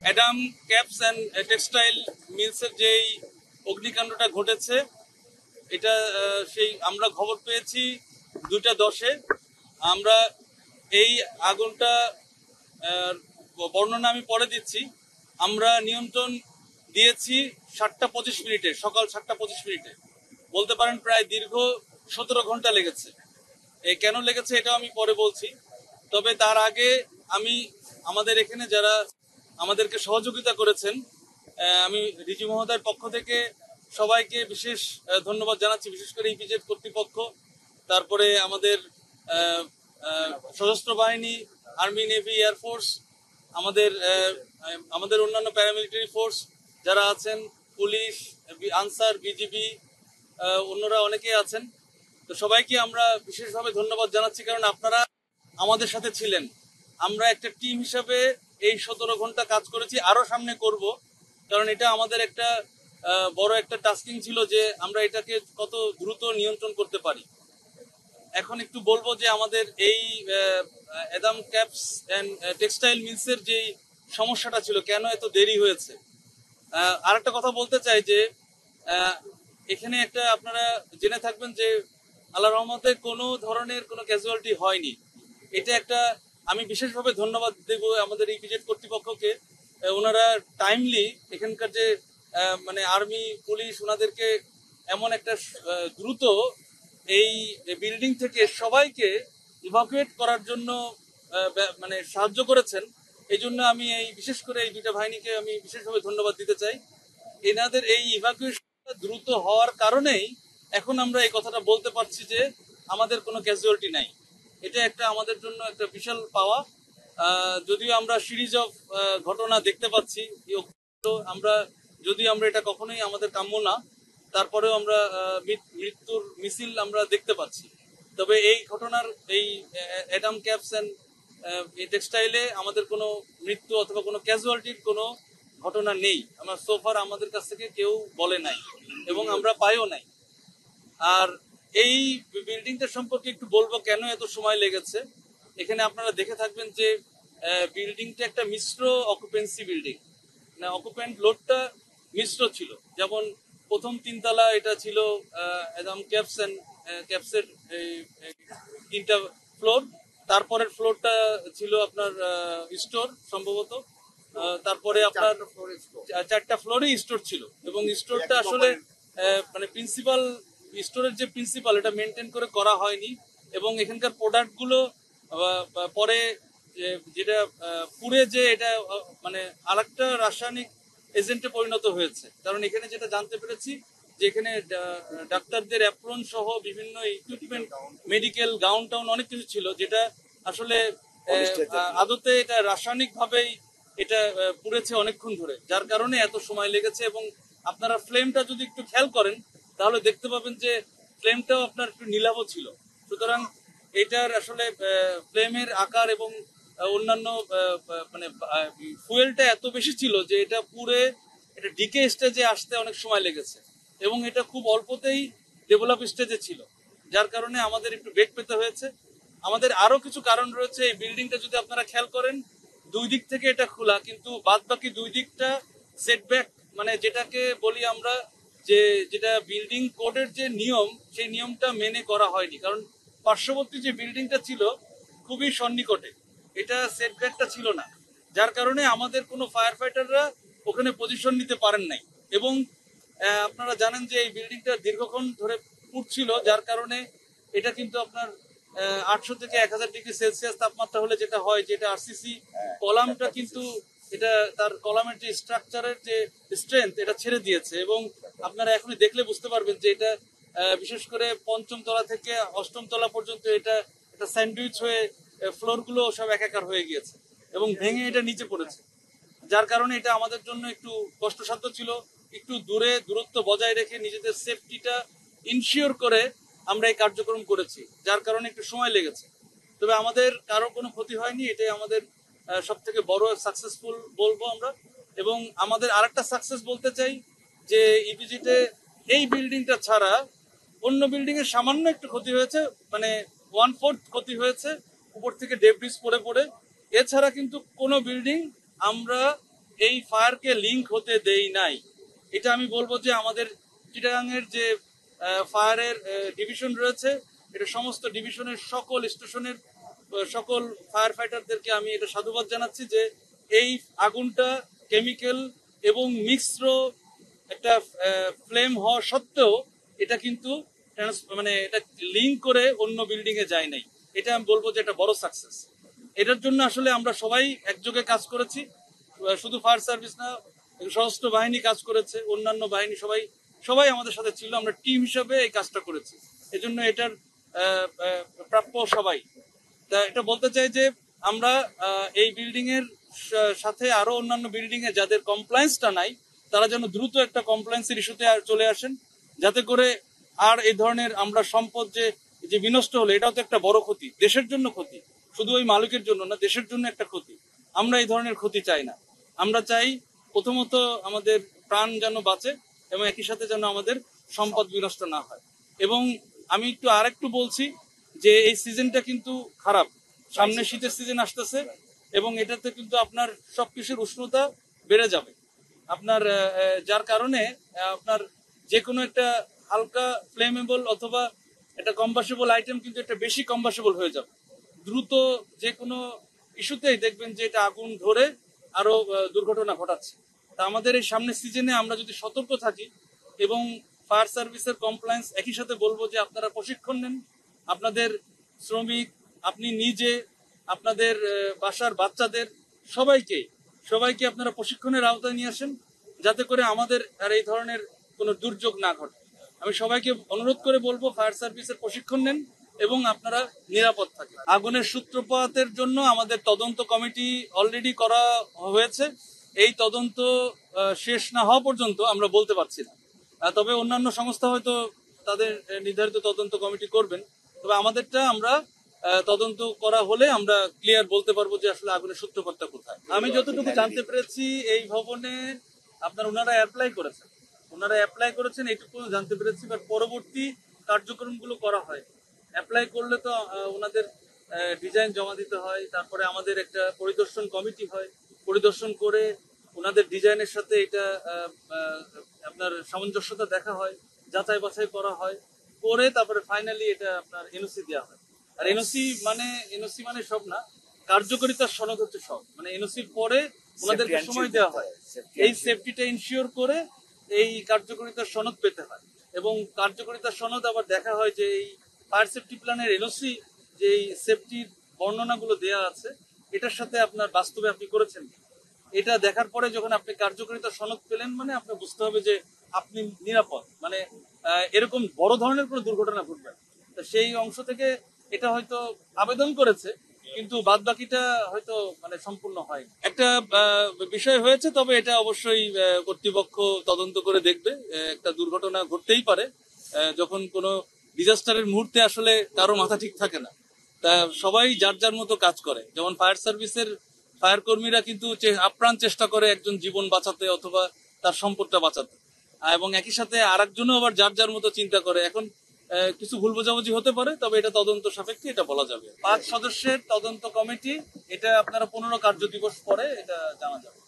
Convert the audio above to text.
Adam caps and textile মিলসের যেই অগ্নিকাণ্ডটা ঘটেছে, এটা সেই আমরা খবর পেয়েছি 2:10-এ। আমরা এই আগুনটা বর্ণনা আমি পরে দিচ্ছি। আমরা নিয়ন্ত্রণ দিয়েছি 7:25 সকাল 7:25। বলতে পারেন প্রায় দীর্ঘ 17 ঘন্টা লেগেছে। কেন লেগেছে এটাও আমি পরে বলছি। তবে তার আগে আমি আমাদের এখানে যারা আমাদেরকে সহযোগিতা করেছেন, আমি রিজু মহোদয়ের পক্ষ থেকে সবাইকে বিশেষ ধন্যবাদ জানাচ্ছি। বিশেষ করে ইপিজেড কর্তৃপক্ষ, তারপরে আমাদের সশস্ত্র বাহিনী, আর্মি, নেভি, এয়ারফোর্স, আমাদের আমাদের অন্যান্য প্যারামিলিটারি ফোর্স যারা আছেন, পুলিশ, আনসার, বিজিবি, অন্যরা অনেকেই আছেন। তো সবাইকে আমরা বিশেষভাবে ধন্যবাদ জানাচ্ছি, কারণ আপনারা আমাদের সাথে ছিলেন। আমরা একটা টিম হিসাবে এই 17 ঘন্টা কাজ করেছি, আরো সামনে করব, কারণ এটা আমাদের একটা বড় একটা টাস্কিং ছিল যে আমরা এটাকে কত দ্রুত নিয়ন্ত্রণ করতে পারি। এখন একটু বলবো যে আমাদের এই অ্যাডাম ক্যাপস অ্যান্ড টেক্সটাইল মিলসের যে সমস্যাটা ছিল, কেন এত দেরি হয়েছে। আরেকটা কথা বলতে চাই যে এখানে একটা আপনারা জেনে থাকবেন যে আল্লাহ রহমতে কোনো ধরনের কোনো ক্যাজুয়ালিটি হয়নি। এটা একটা আমি বিশেষভাবে ধন্যবাদ দেব আমাদের এই ইপিজেড কর্তৃপক্ষকে। ওনারা টাইমলি এখানকার যে মানে আর্মি, পুলিশ, ওনাদেরকে এমন একটা দ্রুত এই বিল্ডিং থেকে সবাইকে ইভাকুয়েট করার জন্য মানে সাহায্য করেছেন। এই জন্য আমি এই বিশেষ করে এই দুইটা বাহিনীকে আমি বিশেষভাবে ধন্যবাদ দিতে চাই। এনাদের এই ইভাকুয়েশন দ্রুত হওয়ার কারণেই এখন আমরা এই কথাটা বলতে পারছি যে আমাদের কোনো ক্যাজুয়ালিটি নাই। এটা একটা আমাদের জন্য একটা বিশাল পাওয়া। যদিও আমরা সিরিজ অফ ঘটনা দেখতে পাচ্ছি, আমরা যদিও আমরা এটা কখনোই আমাদের কাম্য না, তারপরেও আমরা মৃত্যুর মিছিল আমরা দেখতে পাচ্ছি। তবে এই ঘটনার এই অ্যাডাম ক্যাপস অ্যান্ড টেক্সটাইলে আমাদের কোনো মৃত্যু অথবা কোনো ক্যাজুয়ালিটির কোনো ঘটনা নেই। আমার সোফার আমাদের কাছ থেকে কেউ বলে নাই এবং আমরা পাইও নাই। আর এই বিল্ডিংটা সম্পর্কে একটু বলবো কেন এত সময় লেগেছে। এখানে আপনারা দেখে থাকবেন যে বিল্ডিংটা একটা মিশ্র অকুপেন্সি বিল্ডিং, না অকুপেন্ট লোডটা মিশ্র ছিল। যেমন প্রথম 3 তলা এটা ছিল একদম ক্যাপসের 3টা ফ্লোর, তারপরের ফ্লোরটা ছিল আপনার স্টোর সম্ভবত, তারপরে আপনার 4টা ফ্লোরই স্টোর ছিল। এবং স্টোরটা আসলে মানে প্রিন্সিপাল স্টোরের যে প্রিন্সিপাল এটা মেনটেন করে করা হয়নি। এবং এখানকার প্রোডাক্টগুলো পরে যেটা পুড়ে যে এটা মানে আরেকটা রাসায়নিক এজেন্টে পরিণত হয়েছে। কারণ এখানে যেটা জানতে পেরেছি যে এখানে ডাক্তারদের অ্যাপ্রন সহ বিভিন্ন ইকুইপমেন্ট, মেডিকেল গাউন টাউন অনেক কিছু ছিল, যেটা আসলে আদতে এটা রাসায়নিক ভাবেই এটা পুড়েছে অনেকক্ষণ ধরে, যার কারণে এত সময় লেগেছে। এবং আপনারা ফ্লেমটা যদি একটু খেয়াল করেন তাহলে দেখতে পাবেন যে ফ্লেমটাও আপনার একটু নীলাভ ছিল। সুতরাং এটার আসলে ফ্লেমের আকার এবং অন্যান্য মানে ফুয়েলটা এত বেশি ছিল যে এটা পুরে এটা ডিকে স্টেজে আসতে অনেক সময় লেগেছে। এবং এটা খুব অল্পতেই ডেভেলপ স্টেজে ছিল, যার কারণে আমাদের একটু বেগ পেতে হয়েছে। আমাদের আরো কিছু কারণ রয়েছে। এই বিল্ডিংটা যদি আপনারা খেয়াল করেন, 2 দিক থেকে এটা খোলা, কিন্তু বাদ বাকি 2 দিকটা সেটব্যাক, মানে যেটাকে বলি আমরা যে যেটা বিল্ডিং কোডের যে নিয়ম, সেই নিয়মটা মেনে করা হয়নি। কারণ পার্শ্ববর্তী যে বিল্ডিংটা ছিল খুবই সন্নিকটে, এটা সেটব্যাকটা ছিল না, যার কারণে আমাদের কোনো ফায়ার ফাইটাররা ওখানে পজিশন নিতে পারেন নাই। এবং আপনারা জানেন যে এই বিল্ডিংটা দীর্ঘক্ষণ ধরে পুড়ছিল, যার কারণে এটা কিন্তু আপনার 800 থেকে 1000 ডিগ্রি সেলসিয়াস তাপমাত্রা হলে যেটা হয়, যেটা আরসিসি কলামটা কিন্তু এটা তার কলামের যে স্ট্রাকচারের যে স্ট্রেংথ এটা ছেড়ে দিয়েছে। এবং আপনারা এখনই দেখলে বুঝতে পারবেন যে এটা বিশেষ করে 5ম তলা থেকে 8ম তলা পর্যন্ত এটা একটা স্যান্ডউইচ হয়ে ফ্লোর গুলো সব একাকার হয়ে গিয়েছে এবং ভেঙে এটা নিচে পড়েছে, যার কারণে এটা আমাদের জন্য একটু কষ্টসাধ্য ছিল। একটু দূরত্ব বজায় রেখে নিজেদের সেফটিটা ইনশিওর করে আমরা এই কার্যক্রম করেছি, যার কারণে একটু সময় লেগেছে। তবে আমাদের কারো কোনো ক্ষতি হয়নি, এটাই আমাদের সব থেকে বড় সাকসেসফুল বলবো আমরা। এবং আমাদের আরেকটা সাকসেস বলতে চাই যে ইপিজিতে এই বিল্ডিংটা ছাড়া অন্য বিল্ডিং এর সামান্য একটু ক্ষতি হয়েছে, মানে 1/4 ক্ষতি হয়েছে উপর থেকে ডেব্রিজ পড়ে পড়ে। এছাড়া কিন্তু কোনো বিল্ডিং আমরা এই ফায়ারকে লিঙ্ক হতে দেই নাই। এটা আমি বলবো যে আমাদের চিটাগাংয়ের যে ফায়ারের ডিভিশন রয়েছে, এটা সমস্ত ডিভিশনের সকল স্টেশনের সকল ফায়ার ফাইটারদেরকে আমি এটা সাধুবাদ জানাচ্ছি যে এই আগুনটা কেমিক্যাল এবং মিশ্র একটা ফ্লেম হওয়া সত্ত্বেও এটা কিন্তু মানে এটা লিঙ্ক করে অন্য বিল্ডিং এ যায় নাই। এটা আমি বলবো যে এটা বড় সাকসেস। এটার জন্য আসলে আমরা সবাই একযোগে কাজ করেছি, শুধু ফায়ার সার্ভিস না, সশস্ত্র বাহিনী কাজ করেছে, অন্যান্য বাহিনী সবাই সবাই আমাদের সাথে ছিল। আমরা টিম হিসেবে এই কাজটা করেছি, এজন্য এটার প্রাপ্য সবাই। তা এটা বলতে চাই যে আমরা এই বিল্ডিং এর সাথে আরো অন্যান্য বিল্ডিং এ যাদের কমপ্লায়েন্সটা নাই, তারা যেন দ্রুত একটা কমপ্লায়েন্সের ইস্যুতে চলে আসেন, যাতে করে আর এই ধরনের আমরা সম্পদ যে বিনষ্ট হলো, এটাও তো একটা বড় ক্ষতি, দেশের জন্য ক্ষতি, শুধু ওই মালিকের জন্য না, দেশের জন্য একটা ক্ষতি। আমরা এই ধরনের ক্ষতি চাই না। আমরা চাই প্রথমত আমাদের প্রাণ যেন বাঁচে এবং একই সাথে যেন আমাদের সম্পদ বিনষ্ট না হয়। এবং আমি আরেকটু বলছি যে এই সিজনটা কিন্তু খারাপ, সামনে শীতের সিজন আসতেছে এবং এটাতে কিন্তু আপনার সবকিছুর উষ্ণতা বেড়ে যাবে আপনার, যার কারণে আপনার যে কোনো একটা হালকা ফ্লেমেবল অথবা একটা কম্বাসেবল আইটেম কিন্তু একটা বেশি কম্বাসেবল হয়ে যাবে দ্রুত। যে কোনো ইস্যুতেই দেখবেন যে এটা আগুন ধরে আরো দুর্ঘটনা ঘটাচ্ছে। তা আমাদের এই সামনের সিজনে আমরা যদি সতর্ক থাকি এবং ফায়ার সার্ভিসের কমপ্লায়েন্স একই সাথে বলবো যে আপনারা প্রশিক্ষণ নেন, আপনাদের শ্রমিক, আপনি নিজে, আপনাদের বাসার বাচ্চাদের সবাইকে আপনারা প্রশিক্ষণের আওতায় নিয়ে আসেন, যাতে করে আমাদের আর এই ধরনের কোনো দুর্যোগ না ঘটে। আমি সবাইকে অনুরোধ করে বলবো ফায়ার সার্ভিসের প্রশিক্ষণ নেন এবং আপনারা নিরাপদ থাকেন। আগুনের সূত্রপাতের জন্য আমাদের তদন্ত কমিটি অলরেডি করা হয়েছে। এই তদন্ত শেষ না হওয়া পর্যন্ত আমরা বলতে পারছি না। তবে অন্যান্য সংস্থা হয়তো তাদের নির্ধারিত তদন্ত কমিটি করবেন, তবে আমাদেরটা আমরা তদন্ত করা হলে আমরা ক্লিয়ার বলতে পারবো যে আসলে আগুনের সূত্রপাতটা কোথায়। আমি যতটুকু জানতে পেরেছি এই ভবনে আপনার ওনারা অ্যাপ্লাই করেছেন এইটুকু জানতে পেরেছি, বাট পরবর্তী কার্যক্রমগুলো করা হয়। অ্যাপ্লাই করলে তো ওনাদের ডিজাইন জমা দিতে হয়, তারপরে আমাদের একটা পরিদর্শন কমিটি হয়, পরিদর্শন করে ওনাদের ডিজাইনের সাথে এটা আপনার সামঞ্জস্যতা দেখা হয়, যাচাই বাছাই করা হয়, করে তারপরে ফাইনালি এটা আপনার এনওসি দেওয়া হয়। আর এনওসি মানে সব না, কার্যকারিতার সনদ হচ্ছে সব। মানে এনওসির পরে ওনাদেরকে সময় দেওয়া হয় এই সেফটিটা ইনশিওর করে এই কার্যকারিতার সনদ পেতে হয়, এবং কার্যকারিতার সনদ আবার দেখা হয় যে এই ফায়ার সেফটি প্ল্যানের এনওসি যে সেফটির বর্ণনাগুলো দেয়া আছে এটার সাথে আপনার বাস্তবে আপনি করেছেন। এটা দেখার পরে যখন আপনি কার্যকারিতার সনদ পেলেন, মানে আপনার বুঝতে হবে যে আপনি নিরাপদ, মানে এরকম বড় ধরনের কোনো দুর্ঘটনা ঘটবে। তো সেই অংশ থেকে এটা হয়তো আবেদন করেছে, কিন্তু বাদ বাকিটা হয়তো মানে সম্পূর্ণ হয় একটা বিষয় হয়েছে। তবে এটা অবশ্যই কর্তৃপক্ষ তদন্ত করে দেখবে। একটা দুর্ঘটনা ঘটতেই পারে, যখন কোনো ডিজাস্টারের মুহূর্তে আসলে কারো মাথা ঠিক থাকে না। তা সবাই যার যার মতো কাজ করে, যেমন ফায়ার সার্ভিসের ফায়ার কর্মীরা কিন্তু আপ্রাণ চেষ্টা করে একজন জীবন বাঁচাতে অথবা তার সম্পদটা বাঁচাতে, এবং একই সাথে আরেকজনও আবার যার যার মতো চিন্তা করে। এখন কিছু ভুল বোঝাবুঝি হতে পারে, তবে এটা তদন্ত সাপেক্ষে এটা বলা যাবে। 5 সদস্যের তদন্ত কমিটি, এটা আপনারা 15 কার্য দিবস পরে এটা জানা যাবে।